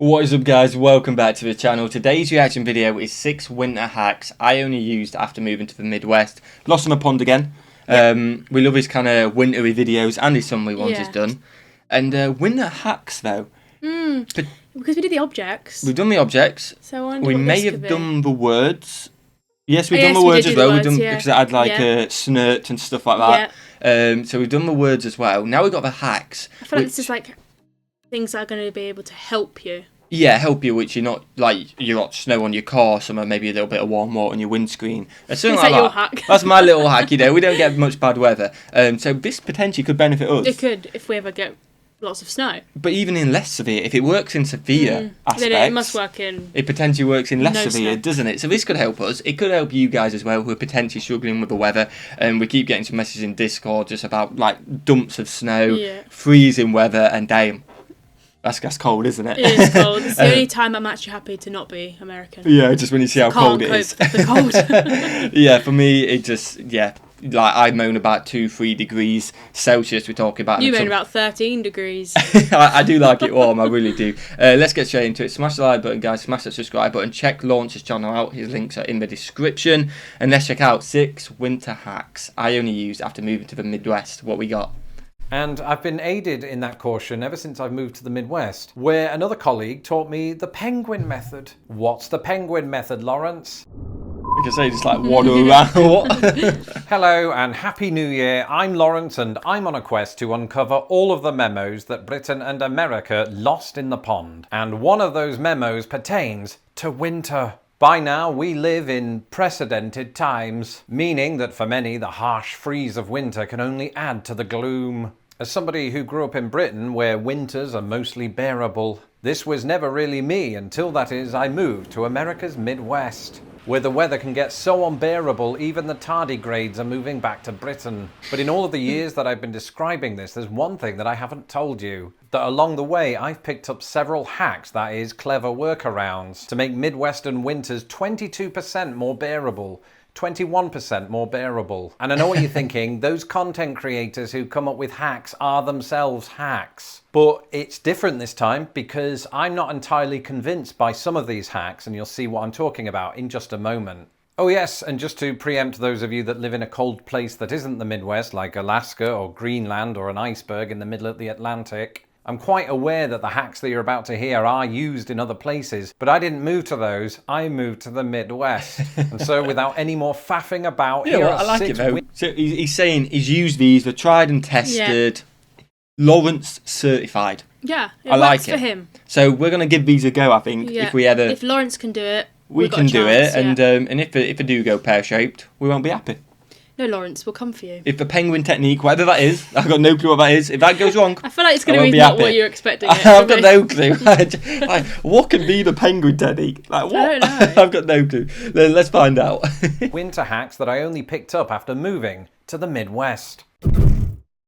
What is up, guys? Welcome back to the channel. Today's reaction video is 6 winter hacks I only used after moving to the Midwest. Lost in a pond again. We love his kind of wintry videos and his summery ones he's done. And winter hacks though. Because we did the objects. We've done the objects. So we may have done the words. Yes, we've done the words as well. We've done because it had like a snert and stuff like that. So we've done the words as well. Now we've got the hacks. I feel like this is like things that are going to be able to help you. Yeah, help you, which you're not, like, you got snow on your car, some maybe a little bit of warm water on your windscreen. Is that your hack? That's my little hack, you know, we don't get much bad weather. So this potentially could benefit us. It could, if we ever get lots of snow. But even in less severe, if it works in severe aspects... Then it must work in... It potentially works in less severe, snow. doesn't it? So this could help us. It could help you guys as well, who are potentially struggling with the weather. And we keep getting some messages in Discord just about, like, dumps of snow, freezing weather, and damn. That's cold, isn't it? It is cold. It's the only time I'm actually happy to not be American. Yeah, just when you see how cold it is. The cold. Yeah, for me, it just, like I moan about 2-3 degrees Celsius we're talking about. You moan about 13 degrees. I do like it warm, I really do. Let's get straight into it. Smash the like button, guys. Smash that subscribe button. Check Launch's channel out. His links are in the description. And let's check out 6 winter hacks I only used after moving to the Midwest. What we got? And I've been aided in that caution ever since I've moved to the Midwest, where another colleague taught me the penguin method. What's the penguin method, Lawrence? I can say just like waddle around. Hello and Happy New Year. I'm Lawrence and I'm on a quest to uncover all of the memos that Britain and America lost in the pond. And one of those memos pertains to winter. By now, we live in precedented times, meaning that for many, the harsh freeze of winter can only add to the gloom. As somebody who grew up in Britain, where winters are mostly bearable, this was never really me until, that is, I moved to America's Midwest, where the weather can get so unbearable even the tardigrades are moving back to Britain. But in all of the years that I've been describing this, there's one thing that I haven't told you. That along the way I've picked up several hacks, that is, clever workarounds, to make Midwestern winters 22% more bearable. 21% more bearable. And I know what you're thinking, those content creators who come up with hacks are themselves hacks. But it's different this time because I'm not entirely convinced by some of these hacks, and you'll see what I'm talking about in just a moment. Oh yes, and just to preempt those of you that live in a cold place that isn't the Midwest, like Alaska or Greenland or an iceberg in the middle of the Atlantic, I'm quite aware that the hacks that you're about to hear are used in other places, but I didn't move to those, I moved to the Midwest. And so without any more faffing about, here are I like it though. So he's saying he's used these, they're tried and tested, Lawrence certified. Yeah, I like it. For him. So we're going to give these a go, I think, if we ever... If Lawrence can do it, we can do it, and if they do go pear-shaped, we won't be happy. No, Lawrence, we'll come for you. If the penguin technique, whatever that is, I've got no clue what that is. If that goes wrong, I feel like it's going to be not what you're expecting. I've got no clue. Like, what can be the penguin technique? Like, what? I don't know. I've got no clue. Let's find out. Winter hacks that I only picked up after moving to the Midwest.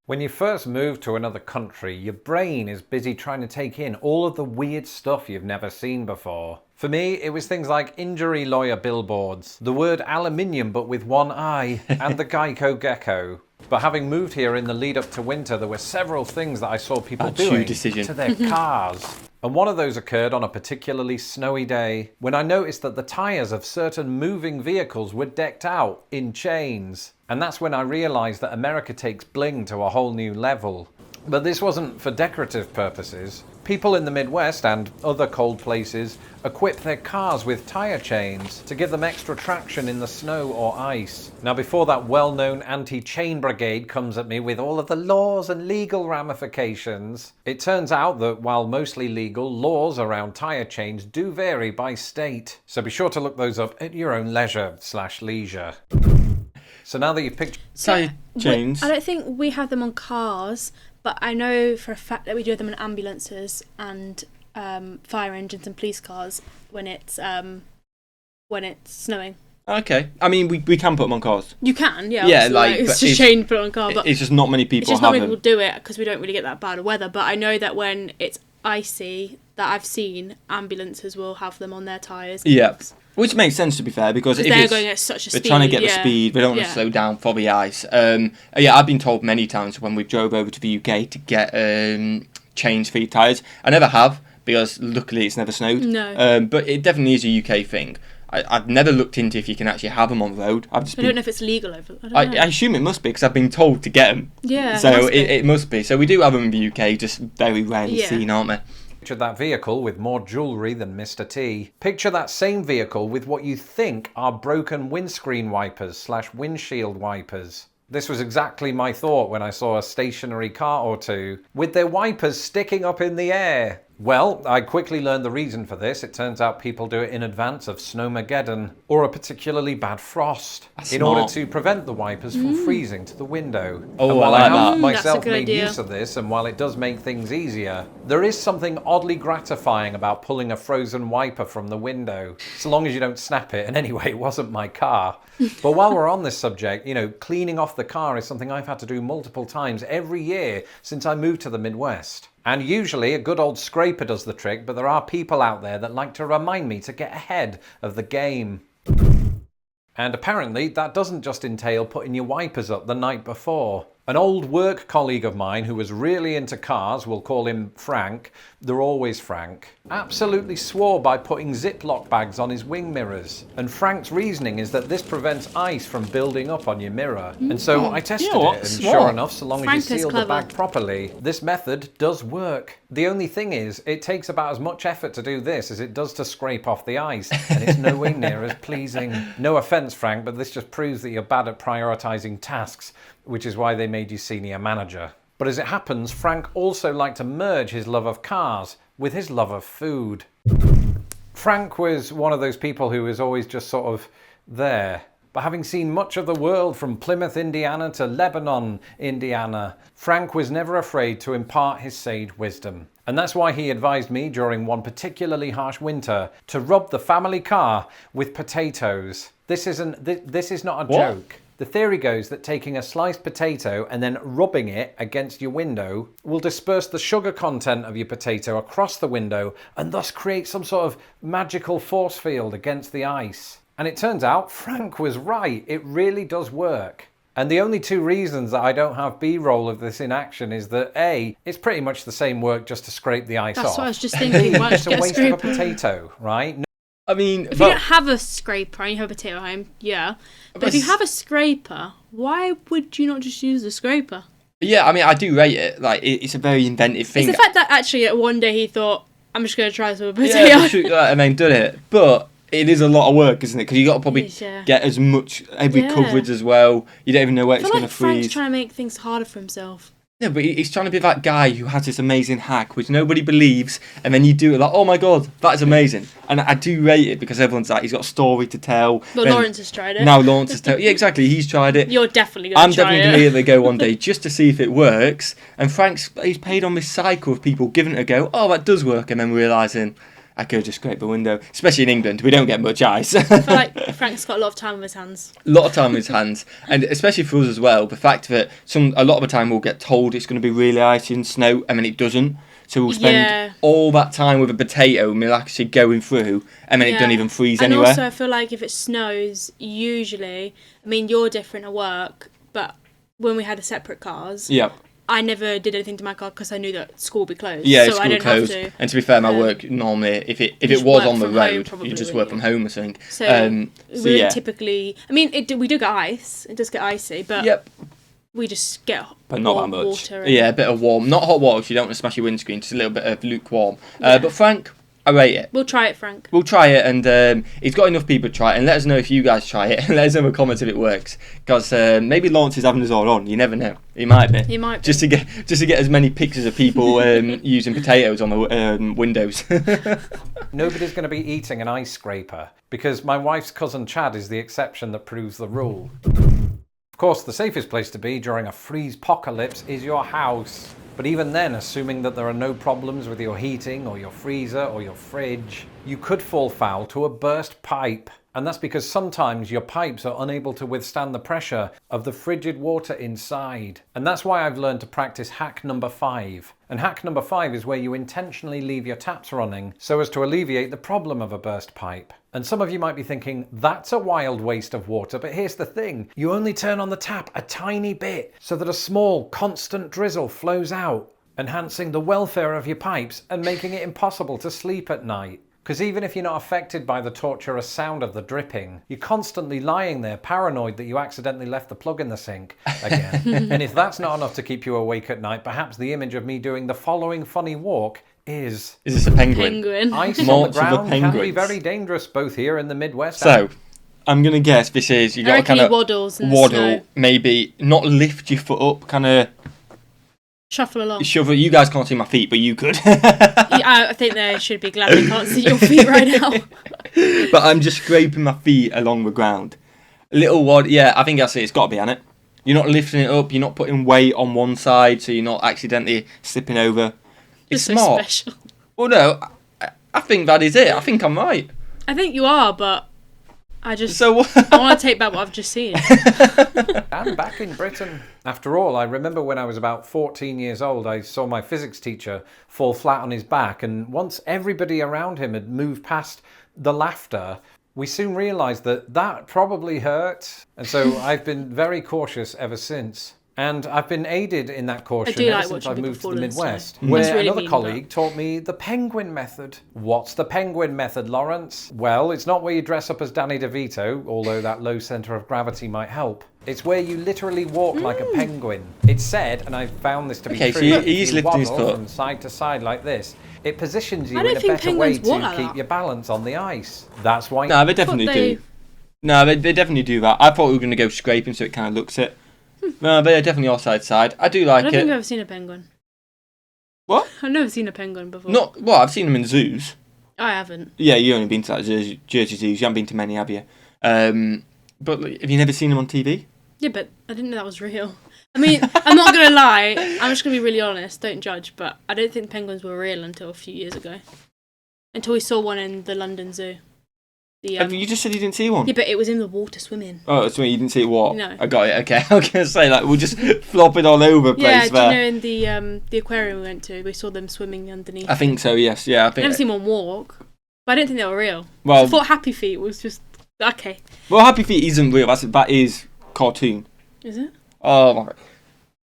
When you first move to another country, your brain is busy trying to take in all of the weird stuff you've never seen before. For me, it was things like injury lawyer billboards, the word aluminium but with one eye, and the Geico gecko. But having moved here in the lead up to winter, there were several things that I saw people doing to their cars. And one of those occurred on a particularly snowy day, when I noticed that the tyres of certain moving vehicles were decked out in chains. And that's when I realised that America takes bling to a whole new level. But this wasn't for decorative purposes. People in the Midwest and other cold places equip their cars with tyre chains to give them extra traction in the snow or ice. Now, before that well-known anti-chain brigade comes at me with all of the laws and legal ramifications, it turns out that while mostly legal, laws around tyre chains do vary by state. So be sure to look those up at your own leisure/leisure. So now that you've picked tyre chains, I don't think we have them on cars, but I know for a fact that we do have them in ambulances and fire engines and police cars when it's snowing. Okay, I mean we can put them on cars. You can, yeah. Yeah, it's just chain put on a car, but it's just not many people. It's just not many people do it because we don't really get that bad weather. But I know that when it's icy, that I've seen ambulances will have them on their tyres. Yeah. Which makes sense, to be fair, because if they're going at such a speed. They're trying to get the speed, they don't want to slow down for the ice. I've been told many times when we drove over to the UK to get chains for your tyres. I never have, because luckily it's never snowed. No. But it definitely is a UK thing. I've never looked into if you can actually have them on the road. I don't know if it's legal over. I assume it must be because I've been told to get them. Yeah. So it must be. So we do have them in the UK, just very rarely seen, aren't they? Picture that vehicle with more jewellery than Mr. T. Picture that same vehicle with what you think are broken windscreen wipers / windshield wipers. This was exactly my thought when I saw a stationary car or two with their wipers sticking up in the air. Well, I quickly learned the reason for this. It turns out people do it in advance of Snowmageddon or a particularly bad frost in order to prevent the wipers from freezing to the window. Oh, and while I like have that. myself made use of this, and while it does make things easier, there is something oddly gratifying about pulling a frozen wiper from the window, so long as you don't snap it. And anyway, it wasn't my car. But while we're on this subject, you know, cleaning off the car is something I've had to do multiple times every year since I moved to the Midwest. And usually a good old scraper does the trick, but there are people out there that like to remind me to get ahead of the game. And apparently that doesn't just entail putting your wipers up the night before. An old work colleague of mine who was really into cars, we'll call him Frank, they're always Frank, absolutely swore by putting Ziploc bags on his wing mirrors. And Frank's reasoning is that this prevents ice from building up on your mirror. And so I tested it, and sure enough, so long as you seal the bag properly, this method does work. The only thing is, it takes about as much effort to do this as it does to scrape off the ice, and it's nowhere near as pleasing. No offence, Frank, but this just proves that you're bad at prioritising tasks, which is why they made you senior manager. But as it happens, Frank also liked to merge his love of cars with his love of food. Frank was one of those people who was always just sort of there. But having seen much of the world from Plymouth, Indiana to Lebanon, Indiana, Frank was never afraid to impart his sage wisdom. And that's why he advised me during one particularly harsh winter to rub the family car with potatoes. This is not a joke. The theory goes that taking a sliced potato and then rubbing it against your window will disperse the sugar content of your potato across the window and thus create some sort of magical force field against the ice. And it turns out Frank was right. It really does work. And the only two reasons that I don't have B-roll of this in action is that A, it's pretty much the same work just to scrape the ice off. That's what I was just thinking. Why It's a waste of a potato, right? I mean, if you don't have a scraper and you have a potato home, but if you have a scraper, why would you not just use the scraper? Yeah, I mean, I do rate it. Like, it's a very inventive thing. It's the fact that actually one day he thought, I'm just going to try this with a potato. Yeah, shoot that and then done it. But it is a lot of work, isn't it? Because you got to probably get as much, every coverage as well. You don't even know where it's going to freeze. Frank's trying to make things harder for himself. Yeah, but he's trying to be that guy who has this amazing hack which nobody believes, and then you do it like, oh my god, that is amazing. And I do rate it because everyone's like, he's got a story to tell. But Lawrence has tried it. Now Lawrence has tried it. Yeah, exactly, he's tried it. You're definitely going to try it. I'm definitely going to give it a go one day just to see if it works. And he's paid on this cycle of people giving it a go, oh, that does work, and then realising, I could just scrape the window. Especially in England, we don't get much ice. I feel like Frank's got a lot of time on his hands. A lot of time on his hands. And especially for us as well, the fact that a lot of the time we'll get told it's going to be really icy and snow, and then it doesn't. So we'll spend all that time with a potato and we'll actually going through, and then it doesn't even freeze anywhere. And also I feel like if it snows, usually, I mean, you're different at work, but when we had separate cars... Yep. I never did anything to my car because I knew that school would be closed. Yeah, so school I didn't closed. Have to. And to be fair, my work normally, if it was on the road, you just work from home or something. So we typically, I mean, we do get ice. It does get icy, but we just get not that much. Water. Yeah, a bit of warm, not hot water. If you don't want to smash your windscreen, just a little bit of lukewarm. But Frank, I rate it. We'll try it, Frank. We'll try it, and he's got enough people to try it, and let us know if you guys try it, and let us know in the comments if it works. Because maybe Lawrence is having us all on. You never know. He might be. He might be. Just to get as many pictures of people using potatoes on the windows. Nobody's going to be eating an ice scraper because my wife's cousin Chad is the exception that proves the rule. Of course, the safest place to be during a freeze-pocalypse is your house. But even then, assuming that there are no problems with your heating or your freezer or your fridge, you could fall foul to a burst pipe. And that's because sometimes your pipes are unable to withstand the pressure of the frigid water inside. And that's why I've learned to practice hack number 5. And hack number 5 is where you intentionally leave your taps running so as to alleviate the problem of a burst pipe. And some of you might be thinking, that's a wild waste of water, but here's the thing. You only turn on the tap a tiny bit so that a small, constant drizzle flows out. enhancing the welfare of your pipes and making it impossible to sleep at night. Because even if you're not affected by the torturous sound of the dripping, you're constantly lying there paranoid that you accidentally left the plug in the sink again. And if that's not enough to keep you awake at night, perhaps the image of me doing the following funny walk is... Is this a penguin? Ice on March the of the ground can be penguins. very dangerous, both here in the Midwest. So, I'm going to guess this is, you got to kind of waddles in the waddle, snow. maybe not lift your foot up, kind of Shuffle along. shove it. You guys can't see my feet, but you could. Yeah, I think they should be glad they can't see your feet right now. But I'm just scraping my feet along the ground. A little wad, yeah, I think that's it. It's got to be on it. You're not lifting it up. You're not putting weight on one side, so you're not accidentally slipping over. It's so smart. special. Well, no, I think that is it. I think I'm right. I think you are, but I just So I want to take back what I've just seen. I'm back in Britain. After all, I remember when I was about 14 years old, I saw my physics teacher fall flat on his back, and once everybody around him had moved past the laughter, we soon realised that that probably hurt. And so I've been very cautious ever since. And I've been aided in that caution do ever like since watching I've people moved to fall the in the snow. Midwest, That's where really another mean, colleague taught me the penguin method. What's the penguin method, Lawrence? Well, it's not where you dress up as Danny DeVito, although that low centre of gravity might help. It's where you literally walk like a penguin. It's said, and I found this to be Okay, true, so that if he's you lifting his waddle foot. from side to side like this, it positions you I don't in a think better way penguins walk to like keep that. your balance on the ice. That's why... No, they definitely they- do. No, they definitely do that. I thought we were going to go scraping so it kind of looks it. No, they're definitely all side. I do I like don't think I've it. ever seen a penguin. What? I've never seen a penguin before. Not well. I've seen them in zoos. I haven't. Yeah, you've only been to like Jersey zoos. You haven't been to many, have you? But like, have you never seen them on TV? Yeah, but I didn't know that was real. I mean, I'm not going to lie. I'm just going to be really honest. Don't judge. But I don't think penguins were real until a few years ago. Until we saw one in the London Zoo. The, You just said you didn't see one. yeah, but it was in the water swimming. Oh, so you didn't see what? No. I got it. Okay, I was gonna say like we'll just flop it all over the Yeah, place do you there. know in the aquarium we went to, we saw them swimming underneath. I think so. Yes. Yeah. I I've never think. seen one walk, but I didn't think they were real. Well, I thought Happy Feet was just okay. well, Happy Feet isn't real. That is cartoon. Is it? Oh my.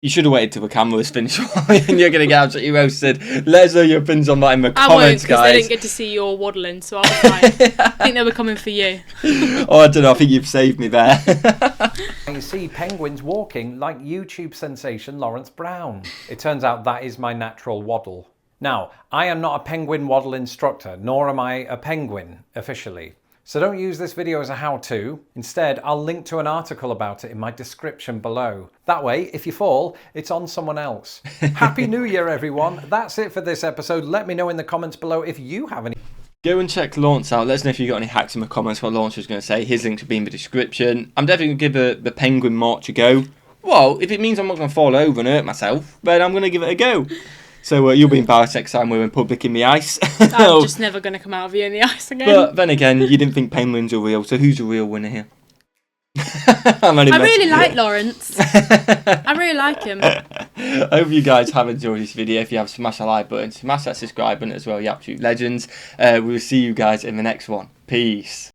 You should have waited till the camera was finished, and you're gonna get absolutely roasted. Let us know your opinions on that in the I won't, comments, because guys. they didn't get to see your waddling, so I was fine. I think they were coming for you. Oh, I don't know. I think you've saved me there. You see penguins walking like YouTube sensation Lawrence Brown. It turns out that is my natural waddle. Now, I am not a penguin waddle instructor, nor am I a penguin officially. So don't use this video as a how-to. Instead, I'll link to an article about it in my description below. That way, if you fall, it's on someone else. Happy New Year, everyone. That's it for this episode. Let me know in the comments below if you have any... Go and check Lawrence out. Let us know if you got any hacks in the comments what Lawrence was going to say. His links will be in the description. I'm definitely going to give the penguin march a go. Well, if it means I'm not going to fall over and hurt myself, then I'm going to give it a go. So you'll be embarrassed next time we're in public in the ice. I'm just never going to come out of you in the ice again. But then again, you didn't think penguins are real, so who's the real winner here? I really like Lawrence. I really like him. I hope you guys have enjoyed this video. If you have, smash the like button, smash that subscribe button as well, you absolute legends. We will see you guys in the next one. Peace.